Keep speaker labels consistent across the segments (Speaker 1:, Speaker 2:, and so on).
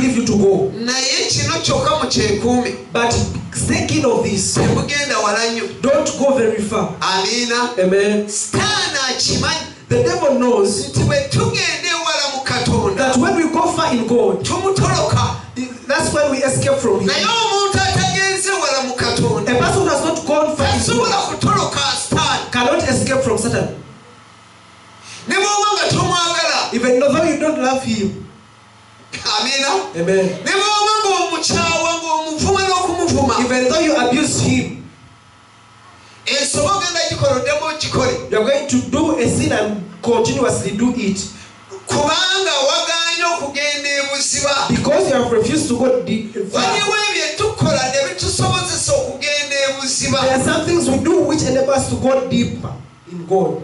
Speaker 1: leave you to go.
Speaker 2: naye kino kyokka mukyekuume.
Speaker 1: But stay keen of this.
Speaker 2: temugenda wala nnyo.
Speaker 1: Don't go very far.
Speaker 2: Amiina.
Speaker 1: Amen.
Speaker 2: Sitaani akimanyi
Speaker 1: The devil knows
Speaker 2: nti bwe tugenda ewala mu Katonda
Speaker 1: that when we go far in God,
Speaker 2: tumutoloka.
Speaker 1: that's when we escape from him.
Speaker 2: naye omuntu atagenze wala mu Katonda
Speaker 1: A person who has not gone far in
Speaker 2: tasobola
Speaker 1: God
Speaker 2: kutoloka Sitaani.
Speaker 1: cannot escape from Satan.
Speaker 2: ne bw'oba nga tomwagala.
Speaker 1: Even though you don't love him.
Speaker 2: Amiina.
Speaker 1: Amen.
Speaker 2: ne bw'oba ng'omukyawa ng'omuvuma n'okumuvuma.
Speaker 1: Even though you abuse him,
Speaker 2: ensobi ogenda gikoloddemu ogikole.
Speaker 1: you are going to do a sin and continuously do it.
Speaker 2: kubanga wagaanye okugenda ebuziba.
Speaker 1: Because you have refused to go far.
Speaker 2: waliwo ebye tukola ne bitusobozesa okugenda ebuziba.
Speaker 1: There are some things we do which enable us to go deeper in God.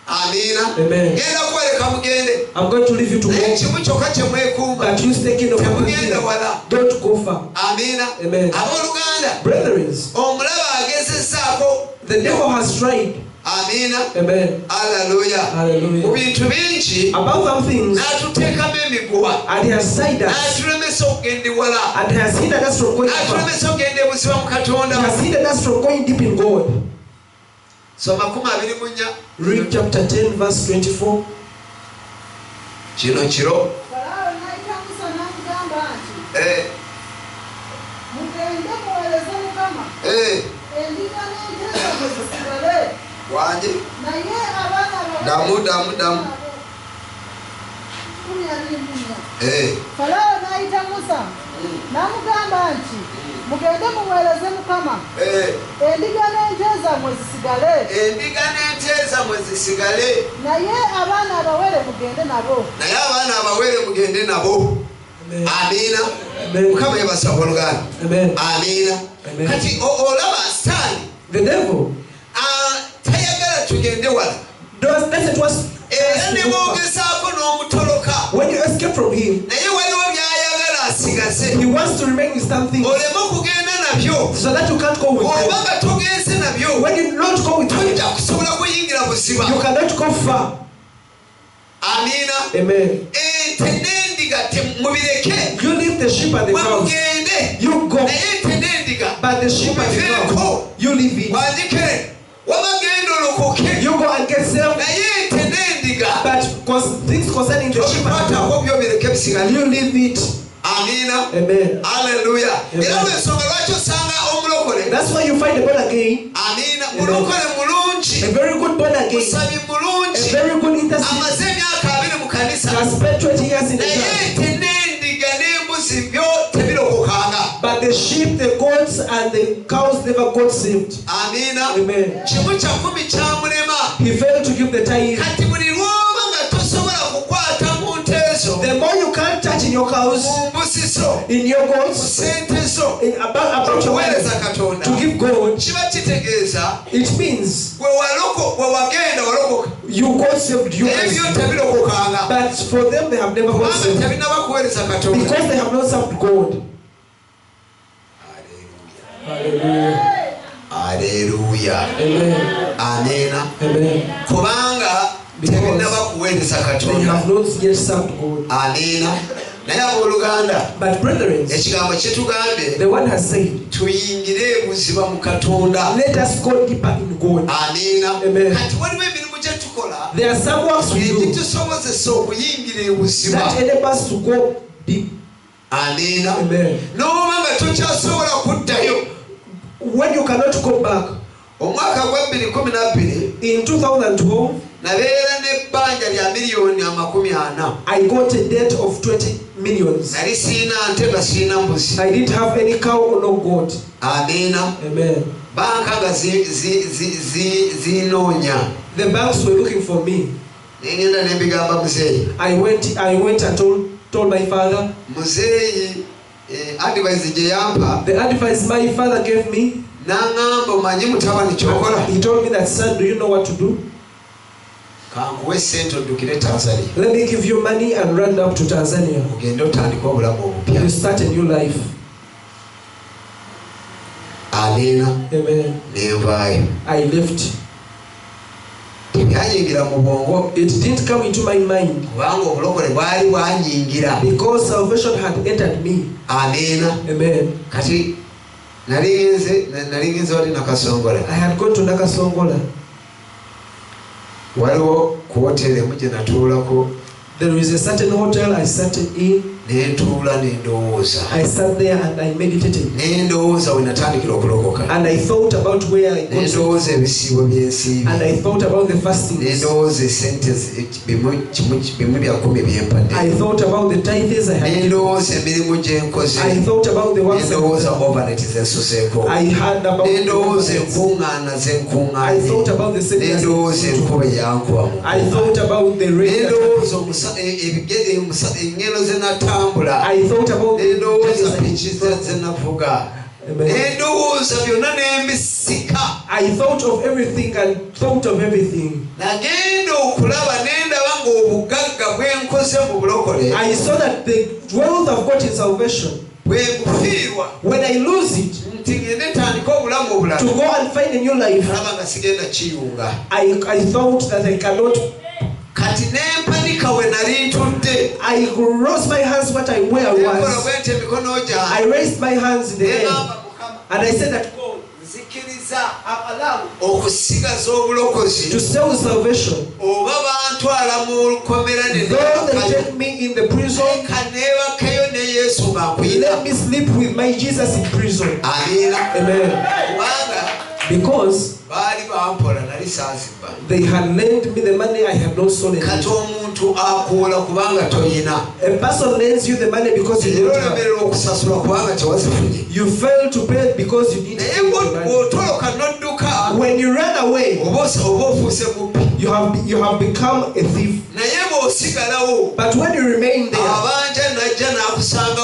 Speaker 2: Amiina.
Speaker 1: Amen.
Speaker 2: genda kwoleka mugende.
Speaker 1: I'm going to leave you to
Speaker 2: naye
Speaker 1: go.
Speaker 2: kimu kyokka kye mwekuuma.
Speaker 1: But you stay keen of
Speaker 2: temugenda wala.
Speaker 1: Don't go far.
Speaker 2: Amiina.
Speaker 1: Amen.
Speaker 2: abooluganda.
Speaker 1: Brethren,
Speaker 2: omulaba agezezzaako.
Speaker 1: the devil has tried.
Speaker 2: Amiina.
Speaker 1: Amen.
Speaker 2: Hallelujah.
Speaker 1: Hallelujah.
Speaker 2: mu bintu bingi
Speaker 1: About some things,
Speaker 2: n'atuteekamu emiguwa.
Speaker 1: and he has signed us,
Speaker 2: n'atulemesa okugenda ewala.
Speaker 1: and he has hindered us from going far.
Speaker 2: n'atulemesa okugenda ebuziba mu
Speaker 1: He
Speaker 2: Katonda.
Speaker 1: has hindered us from going deep in God.
Speaker 2: soma 24.
Speaker 1: Read chapter 10, verse 24.
Speaker 2: kino kiro.
Speaker 3: Farao n'ayita Musa n'amugamba nti,
Speaker 2: Eh,
Speaker 3: mugende muweereze Mukama,
Speaker 2: eh,
Speaker 3: endiga n'ente zammwe zisigale,
Speaker 2: wangi.
Speaker 3: naye abaana
Speaker 2: Damu.
Speaker 3: 14.
Speaker 2: Eh,
Speaker 3: Farao n'ayita Musa n'amugamba nti, mugende muweereze Mukama,
Speaker 2: eh,
Speaker 3: endiga n'ente zammwe zisigale,
Speaker 2: endiga n'ente zammwe zisigale,
Speaker 3: naye abaana abawere mugende nabo.
Speaker 2: naye abaana abawere mugende nabo.
Speaker 1: Amen.
Speaker 2: Amiina.
Speaker 1: Amen.
Speaker 2: Mukama yebasa oluganda.
Speaker 1: Amen.
Speaker 2: Amiina.
Speaker 1: Amen.
Speaker 2: kati olaba Sitaani
Speaker 1: The devil
Speaker 2: tayagala tugende wala.
Speaker 1: doesn't want us
Speaker 2: era ne
Speaker 1: to go far.
Speaker 2: boogezaako n'omutoloka.
Speaker 1: When you escape from him,
Speaker 2: naye waliwo by'ayagala asigaze.
Speaker 1: he wants to remain with something
Speaker 2: oleme okugenda nabyo.
Speaker 1: so that you can't go with
Speaker 2: oba
Speaker 1: him.
Speaker 2: nga togenze nabyo
Speaker 1: When you don't go with him,
Speaker 2: tojja kusobola kuyingira buziba.
Speaker 1: you cannot go far.
Speaker 2: Amiina.
Speaker 1: Amen.
Speaker 2: ente n'endiga mubireke.
Speaker 1: You leave the sheep and the cows.
Speaker 2: mugende.
Speaker 1: You go.
Speaker 2: naye ente n'endiga
Speaker 1: But the sheep and the
Speaker 2: mubiveeko.
Speaker 1: cows, you leave it.
Speaker 2: wandike wabagenda olokoke.
Speaker 1: You go and get saved.
Speaker 2: naye ente n'endiga
Speaker 1: But things concerning the sheep and the
Speaker 2: tobikwatako
Speaker 1: cows,
Speaker 2: byobireke bisigale.
Speaker 1: you leave it.
Speaker 2: Amiina.
Speaker 1: Amen.
Speaker 2: Haleluya.
Speaker 1: Amen.
Speaker 2: era lwensonga lwaki osanga omulokole.
Speaker 1: That's why you find the born again,
Speaker 2: Amiina.
Speaker 1: Amen.
Speaker 2: mulokole mulungi.
Speaker 1: a very good born again,
Speaker 2: musabi
Speaker 1: a
Speaker 2: mulungi.
Speaker 1: very good intercessor,
Speaker 2: amaze emyaka 20 mu kanisa.
Speaker 1: has spent 20 years in the
Speaker 2: naye
Speaker 1: church.
Speaker 2: ente n'endiga n'embuzi byo tebirokokanga.
Speaker 1: But the sheep, the goats, and the cows never got saved.
Speaker 2: Amiina.
Speaker 1: Amen.
Speaker 2: kimu kya 10 kyamulema.
Speaker 1: He failed to give the tithe.
Speaker 2: kati buli lwoba nga tosobola kukwata mu nte zo,
Speaker 1: The more you can't touch in your cows,
Speaker 2: mu mbuzi zo,
Speaker 1: in your
Speaker 2: mu
Speaker 1: goats,
Speaker 2: sente zo,
Speaker 1: about your
Speaker 2: okuweereza
Speaker 1: wealth,
Speaker 2: Katonda,
Speaker 1: to give God,
Speaker 2: kiba kitegeeza
Speaker 1: it means
Speaker 2: bwe wagenda walokoka.
Speaker 1: you got saved, you
Speaker 2: naye
Speaker 1: are
Speaker 2: byo
Speaker 1: saved.
Speaker 2: tebirokokanga
Speaker 1: But for them, they have never got
Speaker 2: kubanga
Speaker 1: saved
Speaker 2: tebinaba kuweereza Katonda.
Speaker 1: because they have not served God. Hallelujah.
Speaker 2: Aleluya.
Speaker 1: Amen.
Speaker 2: Amiina.
Speaker 1: Amen.
Speaker 2: kubanga tebinaba kuweereza
Speaker 1: They
Speaker 2: Katonda.
Speaker 1: have not yet served God.
Speaker 2: Amiina. naye abooluganda,
Speaker 1: But brethren,
Speaker 2: ekigambo kye tugambye
Speaker 1: the one has said,
Speaker 2: tuyingire ebuziba mu Katonda.
Speaker 1: let us go deeper in God.
Speaker 2: Amiina.
Speaker 1: Amen.
Speaker 2: kati waliwo emirimu gye tukola
Speaker 1: There are some works we do
Speaker 2: egitusobozesa okuyingira ebuziba.
Speaker 1: that enable us to go deep.
Speaker 2: Amiina.
Speaker 1: Amen.
Speaker 2: n'oba nga tokyasobola kuddayo.
Speaker 1: When you cannot go back,
Speaker 2: omwaka gwa 2012
Speaker 1: in 2012,
Speaker 2: nabeera n'ebbanja lya miliyoni 40.
Speaker 1: I got a debt of 20 millions.
Speaker 2: nali siina nte nga siina mbuzi.
Speaker 1: I didn't have any cow or no goat.
Speaker 2: Amiina.
Speaker 1: Amen.
Speaker 2: banka nga zinoonya.
Speaker 1: The banks were looking for me.
Speaker 2: nengenda nembigamba muzeeyi.
Speaker 1: I went and told my father.
Speaker 2: muzeeyi advice gye yampa,
Speaker 1: The advice my father gave me,
Speaker 2: n'aŋŋamba omanyi mutabani kyokola.
Speaker 1: he told me that, son, do you know what to do?
Speaker 2: kankuwe sente oddukire Tanzania.
Speaker 1: Let me give you money and run up to Tanzania.
Speaker 2: ogende otandika obulamu obupya.
Speaker 1: You start a new life.
Speaker 2: Amiina.
Speaker 1: Amen.
Speaker 2: Nenvaayo.
Speaker 1: I left.
Speaker 2: tebyanyingira mu bwongo
Speaker 1: It didn't come into my mind
Speaker 2: kubanga obulokole bwali bwanyingira.
Speaker 1: because salvation had entered me.
Speaker 2: Amiina.
Speaker 1: Amen.
Speaker 2: Kati nalingenze wali Nakasongola.
Speaker 1: I had gone to Nakasongola.
Speaker 2: Waliwo ku hoteli emu gye natuulako.
Speaker 1: There is a certain hotel I sat in.
Speaker 2: Nentuula nendowooza.
Speaker 1: I sat there and I meditated.
Speaker 2: Nendowooza we natandikira okulokoka.
Speaker 1: And I thought about where I got to.
Speaker 2: Nendowooza ebisiibo byensiibi.
Speaker 1: And I thought about the fastings.
Speaker 2: Nendowooza esente bimu bya 10 byempadde.
Speaker 1: I thought about the tithes I had.
Speaker 2: Nendowooza emirimu gye nkoze.
Speaker 1: I thought about the works
Speaker 2: Nendowooza overnight ze nsuseeko.
Speaker 1: I had about.
Speaker 2: Nendowooza enkuŋŋaana ze
Speaker 1: I
Speaker 2: nkuŋŋaanye.
Speaker 1: thought about the sickness.
Speaker 2: Nendowooza enkuba eyankubamu.
Speaker 1: I thought about the rain.
Speaker 2: Nendowooza engendo ze natambula.
Speaker 1: I thought about the
Speaker 2: Nendowooza piki ze navuga. Nendowooza byonna n'embisika.
Speaker 1: I thought of everything and thought of everything.
Speaker 2: Nagenda okulaba nendaba ng'obugagga bwenkoze mu bulokole.
Speaker 1: I saw that the wealth of God in salvation,
Speaker 2: bwegufiirwa
Speaker 1: when I lose it,
Speaker 2: nti ngende ntandika obulamu obulala.
Speaker 1: to go and find a new life,
Speaker 2: Alaba nga sigenda kiyunga.
Speaker 1: I thought that I cannot.
Speaker 2: Kati nempanika we nali ntudde.
Speaker 1: I rose my hands what I where I
Speaker 2: Nekola
Speaker 1: was.
Speaker 2: bwente emikono gyange.
Speaker 1: I raised my hands in the air
Speaker 2: Negamba Mukama,
Speaker 1: and I said that
Speaker 2: nzikiriza okusigaza obulokozi.
Speaker 1: to sell salvation,
Speaker 2: Oba bantwala mu lukomera ne
Speaker 1: though they
Speaker 2: neebakayo.
Speaker 1: take me in the prison,
Speaker 2: Ka neebakayo ne Yesu nga nkwina.
Speaker 1: let me sleep with my Jesus in prison.
Speaker 2: Amiina.
Speaker 1: Amen.
Speaker 2: Kubanga
Speaker 1: Because
Speaker 2: baali bampola nali saazibba.
Speaker 1: they had lent me the money I had not stolen.
Speaker 2: Kati omuntu akuwola kubanga toyina.
Speaker 1: A person lends you the money because you don't have.
Speaker 2: Olemerera okusasula kubanga tewazifunye.
Speaker 1: You fail to pay it because you need to
Speaker 2: Naye
Speaker 1: pay the money.
Speaker 2: bw'otoloka n'odduka
Speaker 1: When you run away,
Speaker 2: oba ofuuse mubbi.
Speaker 1: you have become a thief.
Speaker 2: Naye bw'osigalawo
Speaker 1: But when you remain there,
Speaker 2: abanja najja n'akusanga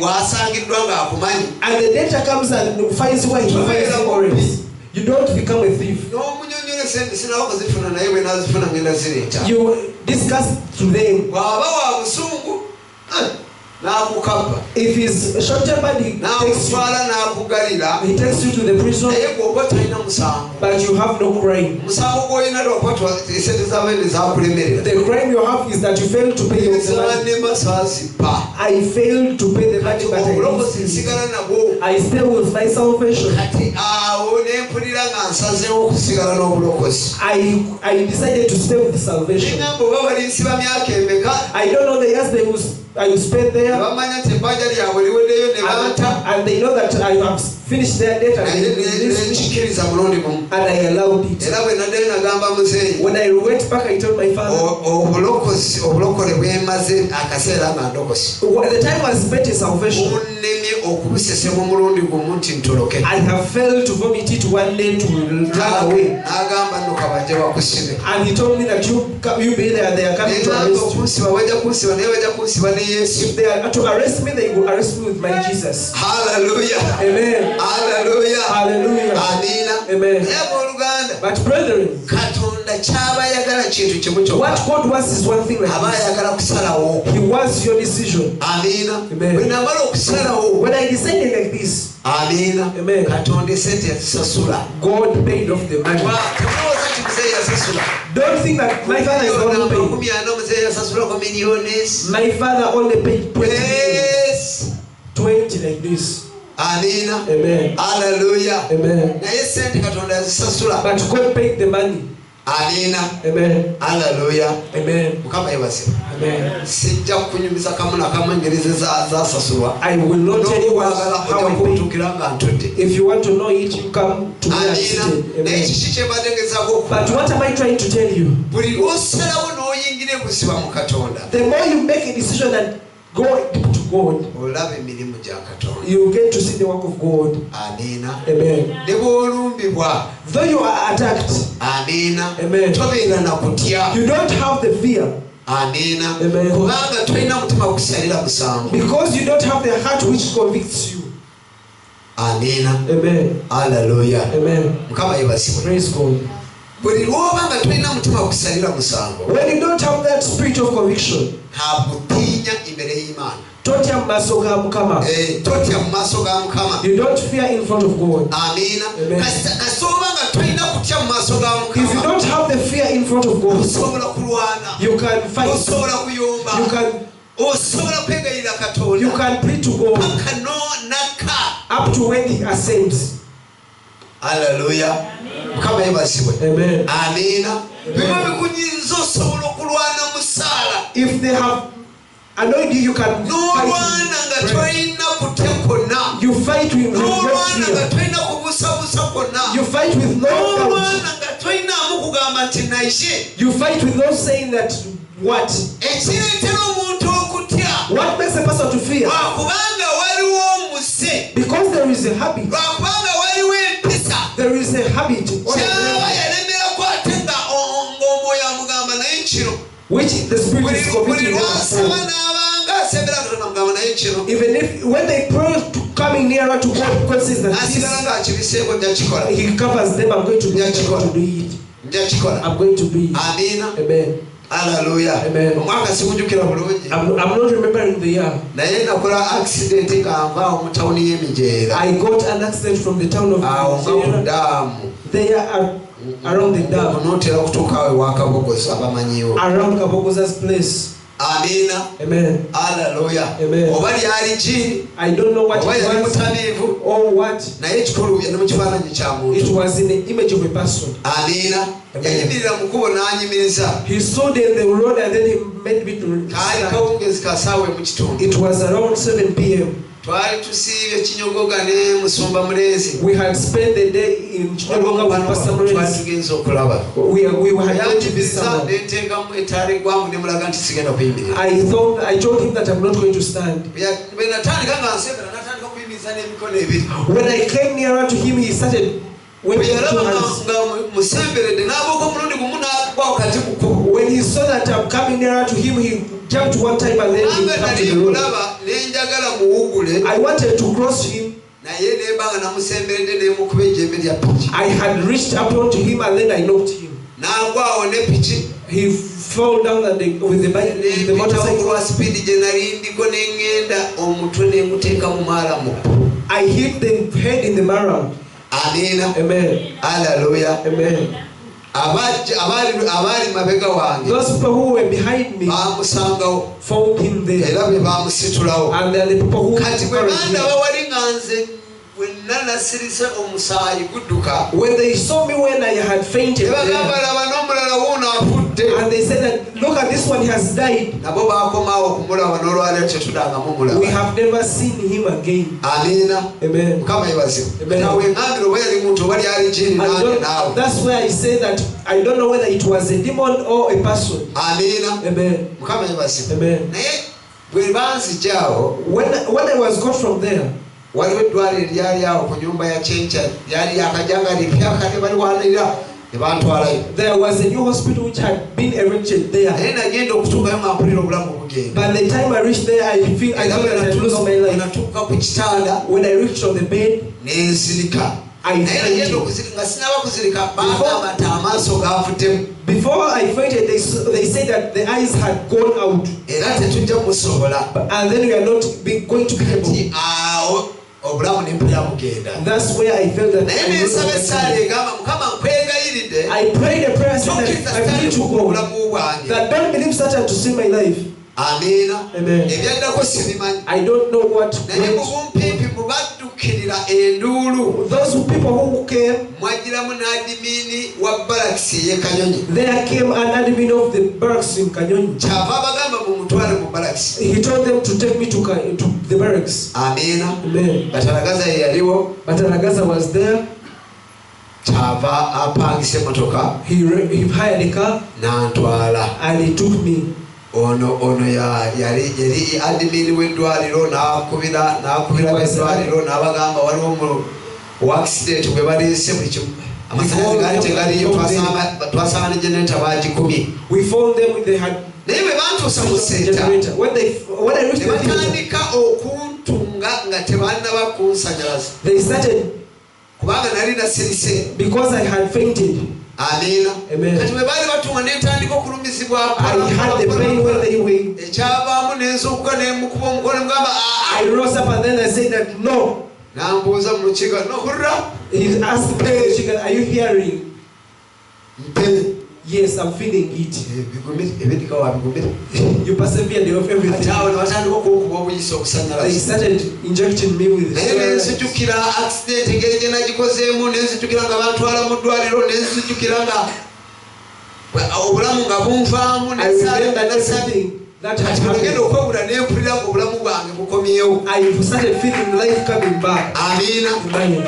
Speaker 2: waasangiddwa ng'akumanyi.
Speaker 1: and the debtor comes and finds where he finds you already, you don't become a thief.
Speaker 2: N'omunyonyola sente sinawo kuzifuna naye bwe nazifuna ngenda zireeta.
Speaker 1: You discuss to them.
Speaker 2: Bw'aba wa busungu n'akukabba.
Speaker 1: If he's short-tempered, he
Speaker 2: N'akutwala n'akugalira.
Speaker 1: takes you to the prison,
Speaker 2: Naye bw'oba talina musango.
Speaker 1: but you have no crime.
Speaker 2: Musango gw'olina lwakwatwa esente z'abaana ezaakulemerera.
Speaker 1: The crime you have is that you failed to pay your money.
Speaker 2: Ezibannema saazibba.
Speaker 1: I failed to pay the money, but
Speaker 2: Obulokozi nsigala nabwo.
Speaker 1: I stay with my salvation.
Speaker 2: Kati awo ne mpulira nga nsazeewo okusigala n'obulokozi.
Speaker 1: I decided to stay with salvation.
Speaker 2: Ngamba oba bali nsiba myaka emeka.
Speaker 1: I don't know the years I will spend there,
Speaker 2: Bamanya nti ebbanja lyabwe liweddeyo ne banta.
Speaker 1: and they know that I have finished their debt,
Speaker 2: Naye ne nkikiriza mulundi gumu.
Speaker 1: and I allowed it.
Speaker 2: Era bwe naddeyo nagamba muzeeyi.
Speaker 1: When I went back, I told my father,
Speaker 2: Obulokole bwemaze akaseera nga ndokose.
Speaker 1: the time was spent in salvation.
Speaker 2: Bunnemye okubusesemu mulundi gumu nti ntoloke.
Speaker 1: I have failed to vomit it one day to run away.
Speaker 2: N'agamba nno kabajja bakusibe.
Speaker 1: And he told me that you be there, they are coming to
Speaker 2: Nengamba
Speaker 1: arrest you.
Speaker 2: okunsiba bajja kunsiba naye bajja kunsiba ne Yesu.
Speaker 1: If they are to arrest me, they will arrest me with my Jesus.
Speaker 2: Hallelujah.
Speaker 1: Amen.
Speaker 2: Hallelujah.
Speaker 1: Hallelujah.
Speaker 2: Amiina.
Speaker 1: Amen.
Speaker 2: Naye abooluganda,
Speaker 1: But brethren,
Speaker 2: Katonda ky'aba ayagala kintu kimu kyokka.
Speaker 1: what God wants is one thing like
Speaker 2: Aba
Speaker 1: this.
Speaker 2: ayagala kusalawo.
Speaker 1: He wants your decision.
Speaker 2: Amiina.
Speaker 1: Amen.
Speaker 2: Bwe namala okusalawo.
Speaker 1: When I decided like this,
Speaker 2: Amiina.
Speaker 1: Amen.
Speaker 2: Katonda esente yazisasula.
Speaker 1: God paid off the money.
Speaker 2: Temulowooza nti muzeeyi yasasula.
Speaker 1: Don't think that my father is not paying.
Speaker 2: 40 muzeeyi yasasulako miliyoni.
Speaker 1: My father only paid 20
Speaker 2: Yes.
Speaker 1: 20 like this.
Speaker 2: Amiina.
Speaker 1: Amen.
Speaker 2: Hallelujah.
Speaker 1: Amen.
Speaker 2: Naye sente Katonda yazisasula.
Speaker 1: But God paid the money.
Speaker 2: Amiina.
Speaker 1: Amen.
Speaker 2: Hallelujah.
Speaker 1: Amen.
Speaker 2: Mukama yebazibwa.
Speaker 1: Amen.
Speaker 2: Sijja kukunyumiza kamu na kamu engeri zasasulwa.
Speaker 1: I will not tell you
Speaker 2: N'okwagala
Speaker 1: how
Speaker 2: ojja
Speaker 1: I paid.
Speaker 2: kubutuukira nga ntudde.
Speaker 1: If you want to know it, you come to me and
Speaker 2: Amiina.
Speaker 1: sit.
Speaker 2: Naye
Speaker 1: Amen.
Speaker 2: kiki kye mbategezaako
Speaker 1: But
Speaker 2: okukola?
Speaker 1: what am I trying to tell you?
Speaker 2: Buli lw'osalawo n'oyingira ebuziba mu Katonda,
Speaker 1: The more you make a decision and go to God,
Speaker 2: olaba emirimu gya Katonda.
Speaker 1: you get to see the work of God.
Speaker 2: Amiina.
Speaker 1: Amen.
Speaker 2: Ne bw'olumbibwa,
Speaker 1: Though you are attacked,
Speaker 2: amiina,
Speaker 1: Amen.
Speaker 2: tobeera na kutya.
Speaker 1: you don't have the fear
Speaker 2: Amiina.
Speaker 1: Amen.
Speaker 2: Kubanga tolina mutima gukusalira musango.
Speaker 1: because you don't have the heart which convicts you.
Speaker 2: Amiina.
Speaker 1: Amen.
Speaker 2: Hallelujah.
Speaker 1: Amen.
Speaker 2: Mukama yebazibwe.
Speaker 1: Praise God.
Speaker 2: Buli lw'oba nga tolina mutima gukusalira musango,
Speaker 1: When you don't have that spirit of conviction,
Speaker 2: ntabutiinya imbere y'Imana.
Speaker 1: totya mu maaso ga Mukama.
Speaker 2: Totya mu maaso ga Mukama.
Speaker 1: You don't fear in front of God.
Speaker 2: Amiina.
Speaker 1: Amen.
Speaker 2: Kasita oba nga tolina kutya mu maaso ga
Speaker 1: If you
Speaker 2: Mukama,
Speaker 1: don't have the fear in front of God.
Speaker 2: osobola kulwana,
Speaker 1: You can fight.
Speaker 2: osobola kuyomba,
Speaker 1: You can
Speaker 2: osobola kwegayirira Katonda
Speaker 1: you can plead to God
Speaker 2: paka naka.
Speaker 1: up to when He ascends.
Speaker 2: Hallelujah. Mukama yebasibwe.
Speaker 1: Amen.
Speaker 2: Amina. Bima bikunyiza osobola okulwana musala.
Speaker 1: If they have annoyed you, you can
Speaker 2: N'olwana nga
Speaker 1: fight.
Speaker 2: tolina kutekona.
Speaker 1: You fight with no
Speaker 2: N'olwana nga
Speaker 1: fear.
Speaker 2: tolina kubusabusa kwonna.
Speaker 1: You fight with no doubt.
Speaker 2: N'olwana nga tolinaamu kugamba nti naye.
Speaker 1: You fight with no saying that what?
Speaker 2: Ekireetera omuntu okutya.
Speaker 1: What makes a person to fear?
Speaker 2: Lwakubanga waliwo omuse.
Speaker 1: Because there is a habit.
Speaker 2: Lwakubanga waliwo empisa.
Speaker 1: There is a habit.
Speaker 2: Kyaba yalemerako ate nga omwoyo amugamba naye kino.
Speaker 1: Which the Spirit is
Speaker 2: Buli
Speaker 1: committing.
Speaker 2: lwasaba n'abanga asembera Katonda amugamba naye kino.
Speaker 1: Even if when they pray to coming nearer to God, God says that
Speaker 2: Asigala ng'akibiseeko nja kikola.
Speaker 1: He covers them. I'm going to do it. I'm going to do it.
Speaker 2: Nja kikola.
Speaker 1: I'm going to be it.
Speaker 2: Amina.
Speaker 1: Amen.
Speaker 2: Hallelujah.
Speaker 1: Amen.
Speaker 2: Omwaka sigunjukira bulungi.
Speaker 1: I'm not remembering the year.
Speaker 2: Naye nakola accident nga nva mu tawuni y'Emijeera.
Speaker 1: I got an accident from the town of
Speaker 2: Awo nga mu
Speaker 1: Nigeria.
Speaker 2: ddaamu.
Speaker 1: They are around the dam,
Speaker 2: Onootera okutuuka awo ewa Kabogoza abamanyiwo.
Speaker 1: around Kabogoza's place.
Speaker 2: Amina.
Speaker 1: Amen.
Speaker 2: Hallelujah.
Speaker 1: Amen.
Speaker 2: Oba lyali ki?
Speaker 1: I don't know what
Speaker 2: Oba yali
Speaker 1: it was
Speaker 2: mutamiivu?
Speaker 1: or what.
Speaker 2: Naye ekikulu yali mu kifaananyi kya muntu.
Speaker 1: It was in the image of a person.
Speaker 2: Amina. Yayimirira mu kkubo n'anyimiriza.
Speaker 1: He stood in the road and then he made me to
Speaker 2: Kaali
Speaker 1: stand.
Speaker 2: kawungezi ka ssaawa mu kitundu.
Speaker 1: It was around 7 p.m.
Speaker 2: Twali tusiibye Kinyogoga ne Musumba Muleezi.
Speaker 1: We had spent the day in Chinonga with Pastor
Speaker 2: Twali
Speaker 1: Maurice.
Speaker 2: tugenze okulaba.
Speaker 1: We had gone to this
Speaker 2: Yanjibiriza
Speaker 1: summer.
Speaker 2: ne nteekamu ettaala eggwangu ne mulaga nti sigenda kuyimirira.
Speaker 1: I told him that I'm not going to stand.
Speaker 2: Bwe natandika nga nsembera natandika kuyimiriza n'emikono ebiri.
Speaker 1: When I came nearer to him, he started
Speaker 2: Bwe
Speaker 1: waving two
Speaker 2: yalaba
Speaker 1: hands.
Speaker 2: nga musemberedde n'abooka omulundi gumu n'agwawo kati ku kkubo.
Speaker 1: When he saw that I'm coming nearer to him, he jumped one time and then he
Speaker 2: Nange
Speaker 1: came
Speaker 2: nali
Speaker 1: to the road.
Speaker 2: mulaba ne njagala muwugule
Speaker 1: I wanted to cross him.
Speaker 2: naye nemba nga namusemberedde n'emukuba ejjembe lya piki.
Speaker 1: I had reached up onto him and then I knocked him.
Speaker 2: N'agwawo ne piki.
Speaker 1: He fell down with the bike, with the motorcycle.
Speaker 2: Lwa sipiidi gye nali ndiko ne ŋŋenda omutwe ne muteeka mu maalamu.
Speaker 1: I hit the head in the marrow.
Speaker 2: Amina.
Speaker 1: Amen.
Speaker 2: Hallelujah.
Speaker 1: Amen.
Speaker 2: Abaali mabega wange
Speaker 1: Those people who were behind me
Speaker 2: baamusangawo
Speaker 1: found him there.
Speaker 2: era be baamusitulawo.
Speaker 1: And then the people who
Speaker 2: Kati bwe
Speaker 1: carried him.
Speaker 2: bandaba wali nga nze wenna nasirise omusaayi gudduka.
Speaker 1: When they saw me when I had fainted,
Speaker 2: Ne bagamba
Speaker 1: there,
Speaker 2: laba n'omulala wuuno afudde.
Speaker 1: and they said that, look at this one, he has died.
Speaker 2: Nabo baakomaawo okumulaba n'olwaleero tetudangamu
Speaker 1: We
Speaker 2: mulaba.
Speaker 1: have never seen him again.
Speaker 2: Amiina.
Speaker 1: Amen.
Speaker 2: Mukama yebazibwe.
Speaker 1: Amen.
Speaker 2: Nawe eŋŋambira oba yali muntu oba lyali jini nange naawe.
Speaker 1: That's why I say that I don't know whether it was a demon or a person.
Speaker 2: Amiina.
Speaker 1: Amen.
Speaker 2: Mukama yebazibwe.
Speaker 1: Amen.
Speaker 2: Naye bwe banzigyawo
Speaker 1: When I was got from there,
Speaker 2: waliwo eddwaliro eryali awo ku nyumba ya Kyenca lyali akajangali pyaka ne baliwanirira ne bantwalayo.
Speaker 1: there was a new hospital which had been erected there.
Speaker 2: Naye nagenda okutuukayo nga mpulira obulamu bugenda.
Speaker 1: By the time I reached there, I felt that I had lost my life.
Speaker 2: natuuka ku kitanda
Speaker 1: When I reached on the bed,
Speaker 2: nenzirika.
Speaker 1: I
Speaker 2: Naye nagenda
Speaker 1: fainted.
Speaker 2: okuzirika nga sinaba kuzirika bagamba nti amaaso gafuddemu
Speaker 1: Before I fainted, they said that the eyes had gone out.
Speaker 2: era tetujja musobola.
Speaker 1: And then we are not going to be able.
Speaker 2: Kati awo obulamu ne mpulira bugenda.
Speaker 1: That's where I felt that
Speaker 2: Naye
Speaker 1: I was
Speaker 2: nensaba
Speaker 1: not
Speaker 2: essaala
Speaker 1: going to
Speaker 2: egamba Mukama nkwegayiridde
Speaker 1: be. I prayed a prayer saying
Speaker 2: tokkiriza
Speaker 1: that I
Speaker 2: Sitaani
Speaker 1: need to
Speaker 2: kukuba
Speaker 1: go.
Speaker 2: obulamu bwange.
Speaker 1: That don't believe Satan to see my life.
Speaker 2: Amiina.
Speaker 1: Amen.
Speaker 2: Ebyaddako sibimanyi.
Speaker 1: I don't know what
Speaker 2: Naye mu
Speaker 1: went.
Speaker 2: bumpimpi mu baddukirira enduulu
Speaker 1: Those people who came,
Speaker 2: mwagiramu n'adimiini wa barakisi ey'ekanyonyi.
Speaker 1: there came an admin of the barracks in Kanyonyi.
Speaker 2: Kyava abagamba mumutwale mu barakisi.
Speaker 1: He told them to take me to the barracks.
Speaker 2: Amiina.
Speaker 1: Amen.
Speaker 2: Batalagaza ye yaliwo.
Speaker 1: But Aragaza was there.
Speaker 2: Kyava apangisa emmotoka
Speaker 1: He hired a car
Speaker 2: n'antwala.
Speaker 1: and he took me.
Speaker 2: Ono yali adimini w'eddwaliro n'akubira eddwaliro n'abagamba waliwo mu accident bwe baleese buli kimu. Amasannyalaze gaali tegaliyo, twasanga ne generator baagikubye.
Speaker 1: We found them, they had
Speaker 2: Naye bwe bantuusa mu senta
Speaker 1: generator. When I reached
Speaker 2: ne
Speaker 1: the theater,
Speaker 2: batandika okuntunga nga tebannaba kunsanyalaza
Speaker 1: they started
Speaker 2: kubanga nali nasirise.
Speaker 1: because I had fainted.
Speaker 2: Amiina.
Speaker 1: Amen.
Speaker 2: Kati bwe baali batunga n'etandika okulumizibwa.
Speaker 1: I had the pain when they were.
Speaker 2: Ekyavaamu n'enzuukuka n'emukuba omukono ne mugamba
Speaker 1: I rose up and then I said that no.
Speaker 2: n'ambuuza mu lukiga nohurra
Speaker 1: He asked the chicken, are you hearing?
Speaker 2: mpe
Speaker 1: Yes, I'm feeling it. You persevered of everything. They started injecting me with that had happened. I started feeling life coming back. Amen.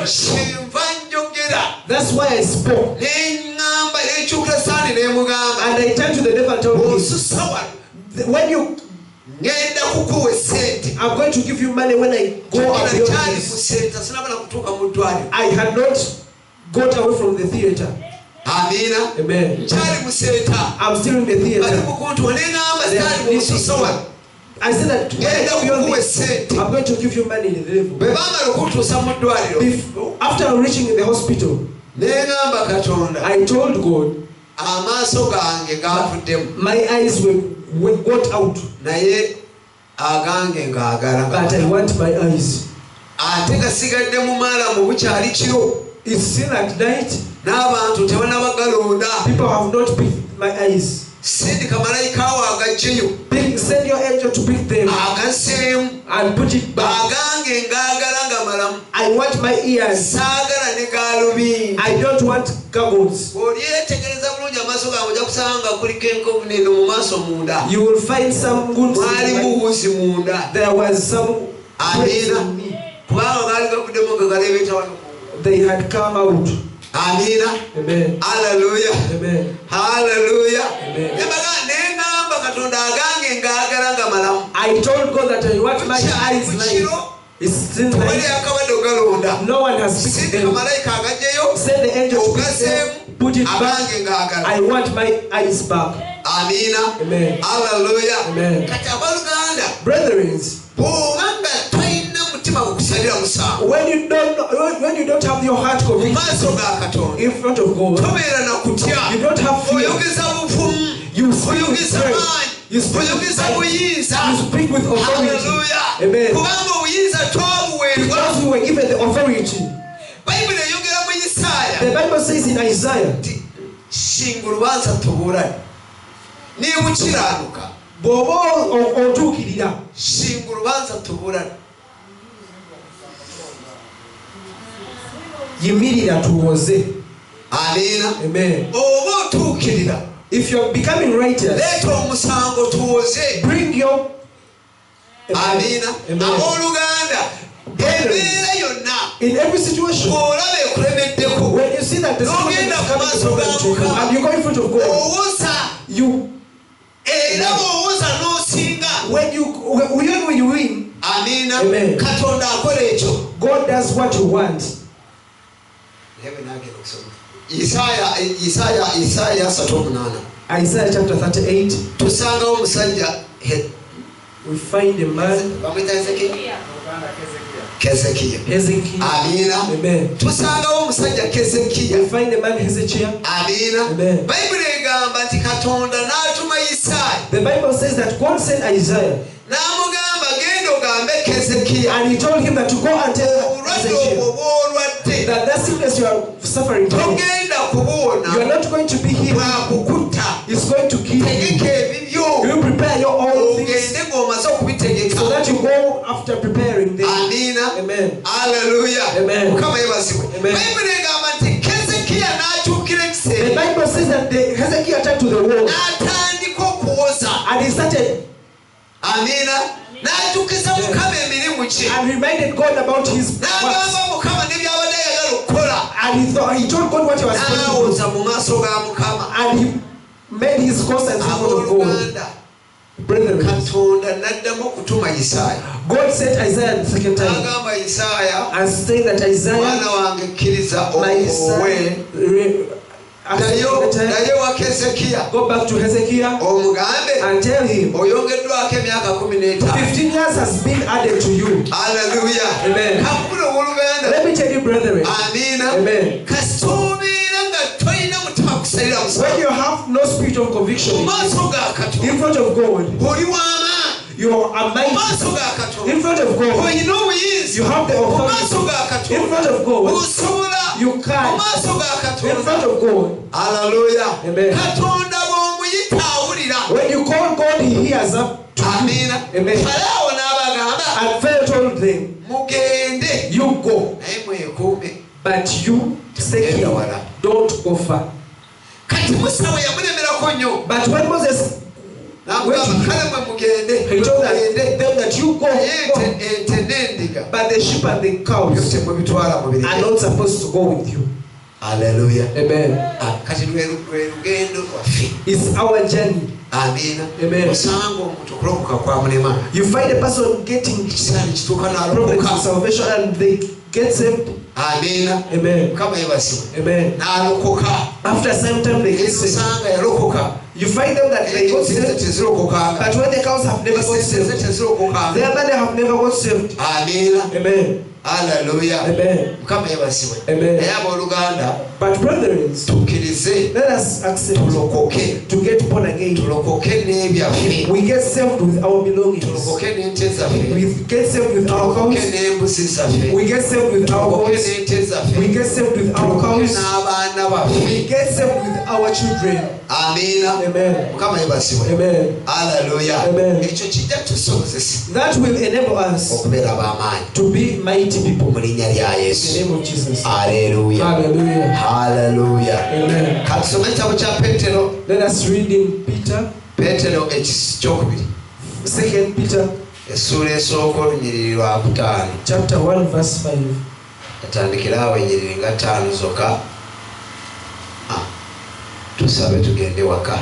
Speaker 1: That's why I spoke. And I turned to the devil and told him, when you I'm going to give you money when I go out beyond this. I had not got away from the theater. Amen. I'm still in the theater. I said that I'm going to give you money in the devil. After reaching in the hospital, I told God, my eyes were got out, but I want my eyes. It's still at night. People have not picked my eyes. Send your angel to pick them and put it back. I want my ears. I don't want goggles. You will find some good. There was some. They had come out. Amen. Hallelujah. Amen. Hallelujah. Amen. I told God that I want my eyes light. It's still light. No one has picked them. Send the angel to pick them, put it back. I want my eyes back. Amen. Hallelujah. Amen. Brethren, when you don't have your heart conviction in front of God, you don't have fear. You speak with strength. You speak with authority. Amen. Because we were given the authority. The Bible says in Isaiah, yimirira tuwoze. Amen. If you're becoming righteous, bring your Amen. In every situation, when you see that the situation is coming to you and you're going in front of God, when you win, Amen. God does what you want. Isaiah chapter 38. We find a man, Hezekiah. Amen. We find a man, Hezekiah. Amen. The Bible says that God sent Isaiah, and he told him that to go and tell Hezekiah that sickness you are suffering from, you are not going to be healed. It's going to kill you. You prepare your own things so that you go after preparing them. Amen. Hallelujah. Amen. Amen. The Bible says that Hezekiah turned to the wall and he started and reminded God about his works. And he told God what he was supposed to do. And he made his conscience in front of God. Brethren, God sent Isaiah the second time and saying that Isaiah, my son, go back to Hezekiah and tell him 15 years has been added to you. Hallelujah. Amen. Let me tell you, brethren. Amen. When you have no spirit of conviction in front of God, you are mighty. In front of God, you have the authority. In front of God, You can't. In front of God.
Speaker 2: Hallelujah.
Speaker 1: Amen. When you call God, He hears up to you. Amen. And Pharaoh told them, you go, but you stay here. Don't go far. But when Moses he told them that you go, but the sheep and the cows are not supposed to go with you.
Speaker 2: Hallelujah.
Speaker 1: Amen. It's our journey. Amen. You find a person getting problems with salvation and they get saved. Amen. Amen. After some time they get saved. You find them that they got saved, but when the cows have never got saved, they have never got saved. Amen.
Speaker 2: Hallelujah.
Speaker 1: Amen.
Speaker 2: Amen.
Speaker 1: But brethren, let us accept to get born again. We get saved with our belongings. We get saved with our cows. We get saved with our goats. We get saved with our cows. We get saved with our children.
Speaker 2: Amen.
Speaker 1: Amen. Amen.
Speaker 2: Hallelujah.
Speaker 1: Amen. That will enable us to be mighty people. In the name of Jesus.
Speaker 2: Hallelujah.
Speaker 1: Hallelujah.
Speaker 2: Hallelujah.
Speaker 1: Amen. Let us read in Peter. 2 Peter chapter 1 verse 5.
Speaker 2: Tusabe tugende waka.